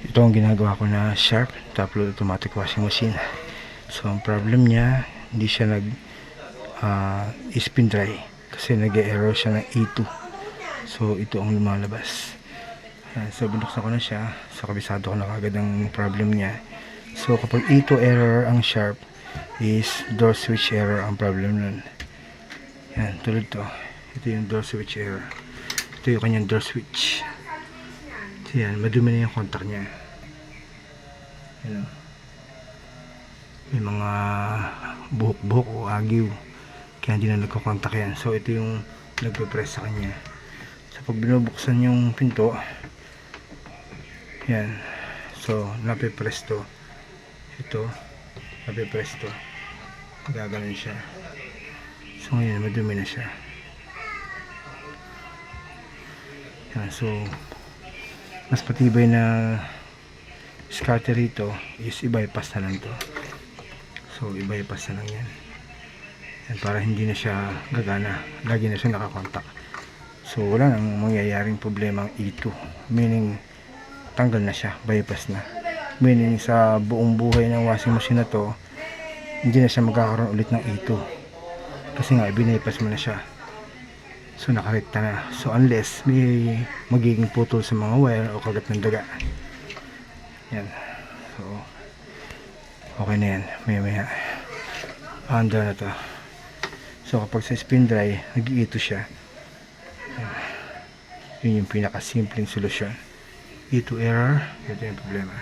Ito ang ginagawa ko na Sharp top load automatic washing machine. So ang problem niya, hindi siya nag spin dry kasi nag-error siya ng E2. So ito ang lumalabas. So binuksan ko na siya. So kabisado ko na kagad ang problem niya. So kapag E2 error ang Sharp, is door switch error ang problem nun. Yan, tulad to. Ito yung door switch error. Ito yung kanyang door switch. So yan, madumi na yung contact niya. Yan. May mga buhok-buhok o agiw. Kaya hindi na nagko-contact yan. So ito yung nagpe-press sa kanya. So pag binubuksan yung pinto, yan. So nape-press to. Ito, nape-press to. Gaganon siya. So ngayon, madumi na siya. Yan, so mas patibay na scatter rito is i-bypass na lang to. So i-bypass na lang yan. Yan, para hindi na siya gagana. Lagi na siya nakakontak. So wala nang mangyayaring problema ang E2. Meaning tanggal na siya, bypass na. Meaning sa buong buhay ng washing machine na to, hindi na siya magkakaroon ulit ng E2. Kasi nga i-bypass mo na siya. So nakarekta na. So unless may magiging putol sa mga wire o kagat ng daga. Yan. So okay na yan. Maya under na to. So kapag sa spin dry, nag-E2 siya. Yan. Yun yung pinaka simpleng solusyon. E2 error, ito yung problema.